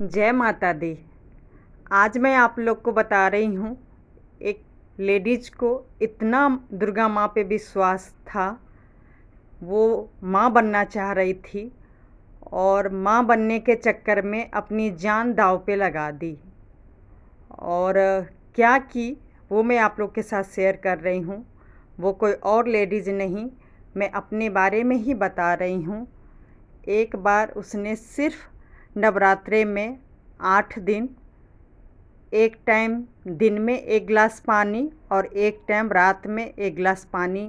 जय माता दी। आज मैं आप लोग को बता रही हूँ, एक लेडीज को इतना दुर्गा माँ पे विश्वास था। वो माँ बनना चाह रही थी और माँ बनने के चक्कर में अपनी जान दांव पे लगा दी। और क्या की वो मैं आप लोग के साथ शेयर कर रही हूँ। वो कोई और लेडीज़ नहीं, मैं अपने बारे में ही बता रही हूँ। एक बार उसने सिर्फ नवरात्रे में 8 दिन, एक टाइम दिन में 1 गिलास पानी और एक टाइम रात में 1 गिलास पानी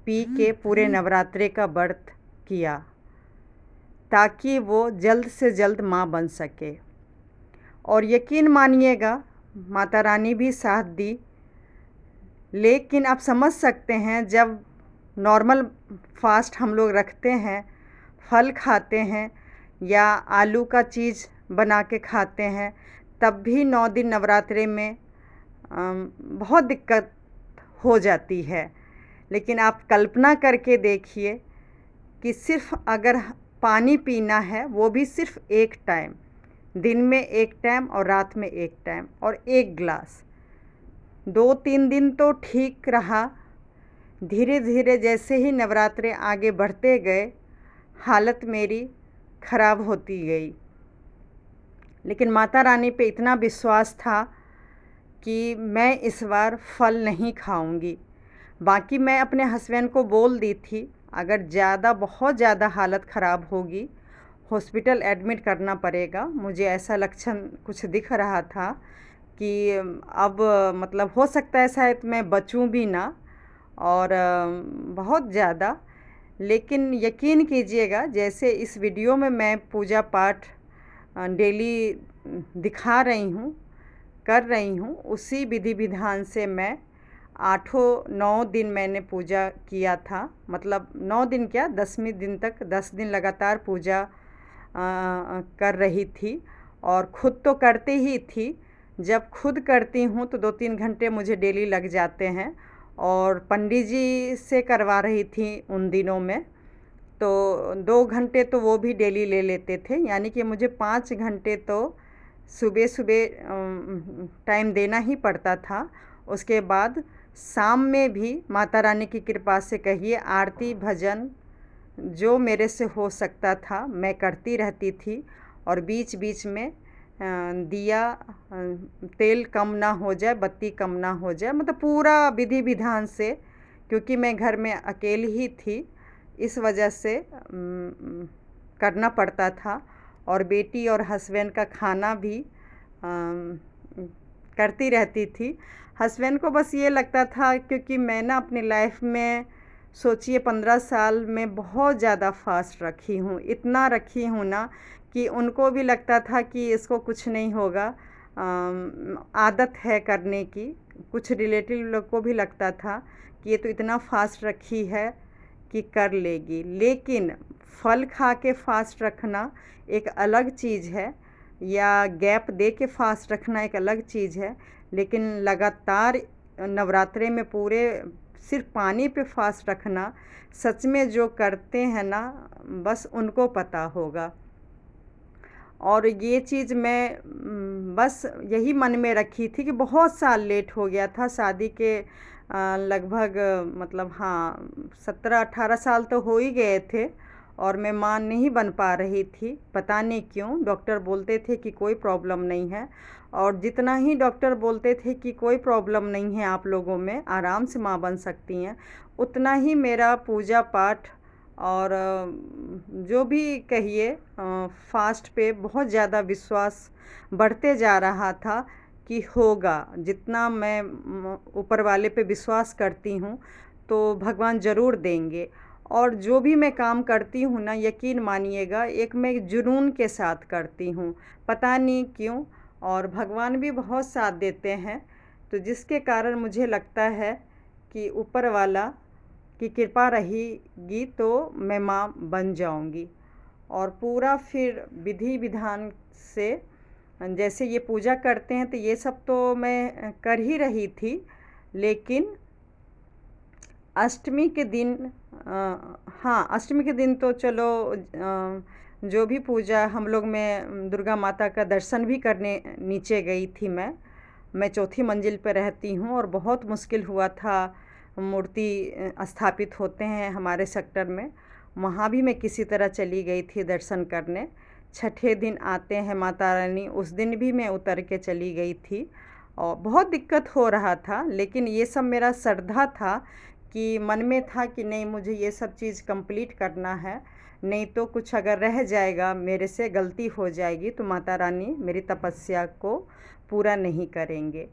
पी के पूरे नवरात्रे का व्रत किया, ताकि वो जल्द से जल्द माँ बन सके। और यकीन मानिएगा, माता रानी भी साथ दी। लेकिन आप समझ सकते हैं, जब नॉर्मल फास्ट हम लोग रखते हैं, फल खाते हैं या आलू का चीज़ बना के खाते हैं, तब भी 9 दिन नवरात्रे में बहुत दिक्कत हो जाती है। लेकिन आप कल्पना करके देखिए कि सिर्फ़ अगर पानी पीना है, वो भी सिर्फ़ एक टाइम, दिन में एक टाइम और रात में एक टाइम, और 1 गिलास। 2-3 दिन तो ठीक रहा। धीरे धीरे जैसे ही नवरात्रे आगे बढ़ते गए, हालत मेरी ख़राब होती गई। लेकिन माता रानी पे इतना विश्वास था कि मैं इस बार फल नहीं खाऊंगी। बाकी मैं अपने हस्बैंड को बोल दी थी, अगर बहुत ज़्यादा हालत ख़राब होगी, हॉस्पिटल एडमिट करना पड़ेगा। मुझे ऐसा लक्षण कुछ दिख रहा था कि अब मतलब हो सकता है शायद मैं बचूं भी ना, और बहुत ज़्यादा। लेकिन यकीन कीजिएगा, जैसे इस वीडियो में मैं पूजा पाठ डेली दिखा रही हूँ, कर रही हूँ, उसी विधि विधान से मैं 8-9 दिन मैंने पूजा किया था। मतलब 9 दिन क्या, 10वें दिन तक 10 दिन लगातार पूजा कर रही थी। और ख़ुद तो करती ही थी। जब खुद करती हूँ तो 2-3 घंटे मुझे डेली लग जाते हैं, और पंडित जी से करवा रही थी उन दिनों में, तो 2 घंटे तो वो भी डेली ले लेते थे। यानी कि मुझे 5 घंटे तो सुबह सुबह टाइम देना ही पड़ता था। उसके बाद शाम में भी माता रानी की कृपा से कहिए, आरती भजन जो मेरे से हो सकता था मैं करती रहती थी। और बीच बीच में दिया तेल कम ना हो जाए, बत्ती कम ना हो जाए, मतलब पूरा विधि विधान से। क्योंकि मैं घर में अकेली ही थी, इस वजह से करना पड़ता था। और बेटी और हस्बैंड का खाना भी करती रहती थी। हस्बैंड को बस ये लगता था, क्योंकि मैं ना अपनी लाइफ में सोचिए 15 साल में बहुत ज़्यादा फास्ट रखी हूँ, इतना रखी हूँ ना कि उनको भी लगता था कि इसको कुछ नहीं होगा, आदत है करने की। कुछ रिलेटिव लोग को भी लगता था कि ये तो इतना फास्ट रखी है कि कर लेगी। लेकिन फल खा के फास्ट रखना एक अलग चीज़ है, या गैप दे के फास्ट रखना एक अलग चीज़ है। लेकिन लगातार नवरात्रे में पूरे सिर्फ पानी पे फास्ट रखना, सच में जो करते हैं ना, बस उनको पता होगा। और ये चीज़ मैं बस यही मन में रखी थी कि बहुत साल लेट हो गया था शादी के, लगभग मतलब हाँ 17-18 साल तो हो ही गए थे, और मैं माँ नहीं बन पा रही थी। पता नहीं क्यों, डॉक्टर बोलते थे कि कोई प्रॉब्लम नहीं है। और जितना ही डॉक्टर बोलते थे कि कोई प्रॉब्लम नहीं है, आप लोगों में आराम से माँ बन सकती हैं, उतना ही मेरा पूजा पाठ और जो भी कहिए फास्ट पे बहुत ज़्यादा विश्वास बढ़ते जा रहा था कि होगा। जितना मैं ऊपर वाले पे विश्वास करती हूँ, तो भगवान ज़रूर देंगे। और जो भी मैं काम करती हूँ ना, यकीन मानिएगा, एक मैं जुनून के साथ करती हूँ, पता नहीं क्यों। और भगवान भी बहुत साथ देते हैं, तो जिसके कारण मुझे लगता है कि ऊपर वाला की कृपा रहेगी तो मैं माँ बन जाऊँगी। और पूरा फिर विधि विधान से, जैसे ये पूजा करते हैं तो ये सब तो मैं कर ही रही थी। लेकिन अष्टमी के दिन हाँ, अष्टमी के दिन तो चलो जो भी पूजा हम लोग, मैं दुर्गा माता का दर्शन भी करने नीचे गई थी। मैं चौथी मंजिल पर रहती हूँ और बहुत मुश्किल हुआ था। मूर्ति स्थापित होते हैं हमारे सेक्टर में, वहाँ भी मैं किसी तरह चली गई थी दर्शन करने। छठे दिन आते हैं माता रानी, उस दिन भी मैं उतर के चली गई थी और बहुत दिक्कत हो रहा था। लेकिन ये सब मेरा श्रद्धा था कि मन में था कि नहीं, मुझे ये सब चीज़ कंप्लीट करना है, नहीं तो कुछ अगर रह जाएगा, मेरे से गलती हो जाएगी तो माता रानी मेरी तपस्या को पूरा नहीं करेंगे।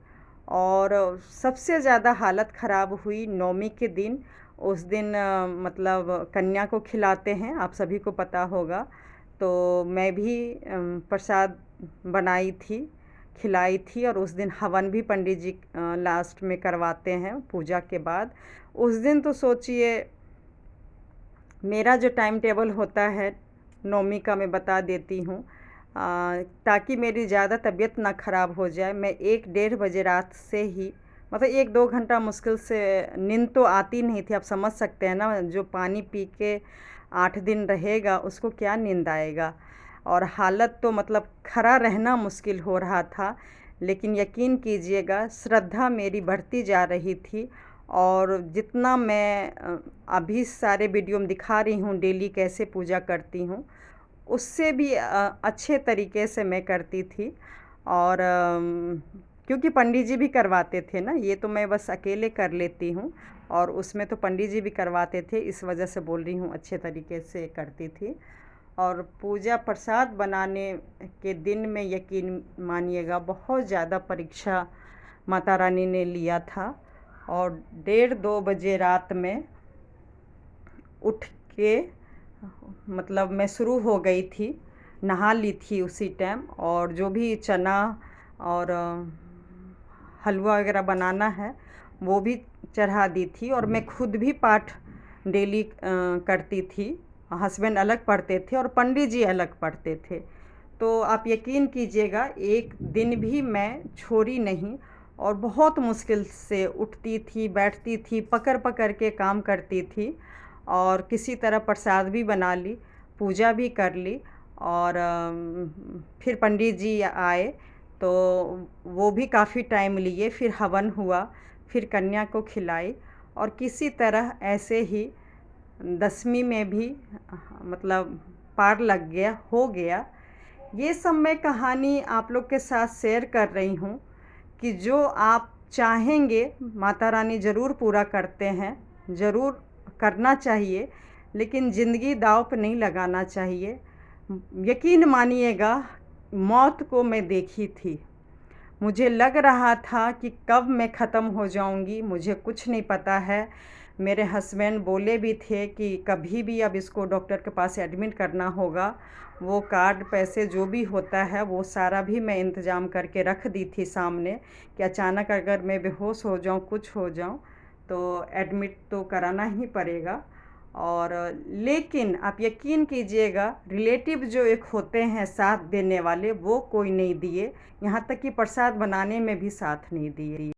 और सबसे ज़्यादा हालत ख़राब हुई नौमी के दिन। उस दिन मतलब कन्या को खिलाते हैं, आप सभी को पता होगा। तो मैं भी प्रसाद बनाई थी, खिलाई थी, और उस दिन हवन भी पंडित जी लास्ट में करवाते हैं पूजा के बाद। उस दिन तो सोचिए, मेरा जो टाइम टेबल होता है नौमी का, मैं बता देती हूँ, ताकि मेरी ज़्यादा तबीयत ना ख़राब हो जाए। मैं 1-1:30 बजे रात से ही, मतलब 1-2 घंटा मुश्किल से, नींद तो आती नहीं थी। आप समझ सकते हैं ना, जो पानी पी के 8 दिन रहेगा उसको क्या नींद आएगा। और हालत तो मतलब खड़ा रहना मुश्किल हो रहा था। लेकिन यकीन कीजिएगा, श्रद्धा मेरी बढ़ती जा रही थी। और जितना मैं अभी सारे वीडियो में दिखा रही हूँ डेली कैसे पूजा करती हूँ, उससे भी अच्छे तरीके से मैं करती थी। और क्योंकि पंडित जी भी करवाते थे ना, ये तो मैं बस अकेले कर लेती हूँ, और उसमें तो पंडित जी भी करवाते थे, इस वजह से बोल रही हूँ अच्छे तरीके से करती थी। और पूजा प्रसाद बनाने के दिन में यकीन मानिएगा, बहुत ज़्यादा परीक्षा माता रानी ने लिया था। और 1:30-2 बजे रात में उठ के, मतलब मैं शुरू हो गई थी, नहा ली थी उसी टाइम, और जो भी चना और हलवा वगैरह बनाना है वो भी चढ़ा दी थी। और मैं खुद भी पाठ डेली करती थी। हस्बैंड अलग पढ़ते थे और पंडित जी अलग पढ़ते थे। तो आप यकीन कीजिएगा, एक दिन भी मैं छोड़ी नहीं, और बहुत मुश्किल से उठती थी, बैठती थी, पकड़ पकड़ के काम करती थी। और किसी तरह प्रसाद भी बना ली, पूजा भी कर ली। और फिर पंडित जी आए तो वो भी काफ़ी टाइम लिए, फिर हवन हुआ, फिर कन्या को खिलाई। और किसी तरह ऐसे ही 10वीं में भी मतलब पार लग गया, हो गया। ये सब मैं कहानी आप लोग के साथ शेयर कर रही हूँ कि जो आप चाहेंगे माता रानी ज़रूर पूरा करते हैं, ज़रूर करना चाहिए, लेकिन ज़िंदगी दाँव पे नहीं लगाना चाहिए। यकीन मानिएगा, मौत को मैं देखी थी। मुझे लग रहा था कि कब मैं ख़त्म हो जाऊंगी, मुझे कुछ नहीं पता है। मेरे हस्बैंड बोले भी थे कि कभी भी अब इसको डॉक्टर के पास एडमिट करना होगा। वो कार्ड, पैसे जो भी होता है वो सारा भी मैं इंतज़ाम करके रख दी थी सामने, कि अचानक अगर मैं बेहोश हो जाऊं, कुछ हो जाऊं, तो एडमिट तो कराना ही पड़ेगा। और लेकिन आप यकीन कीजिएगा, रिलेटिव जो एक होते हैं साथ देने वाले, वो कोई नहीं दिए। यहाँ तक कि प्रसाद बनाने में भी साथ नहीं दिए।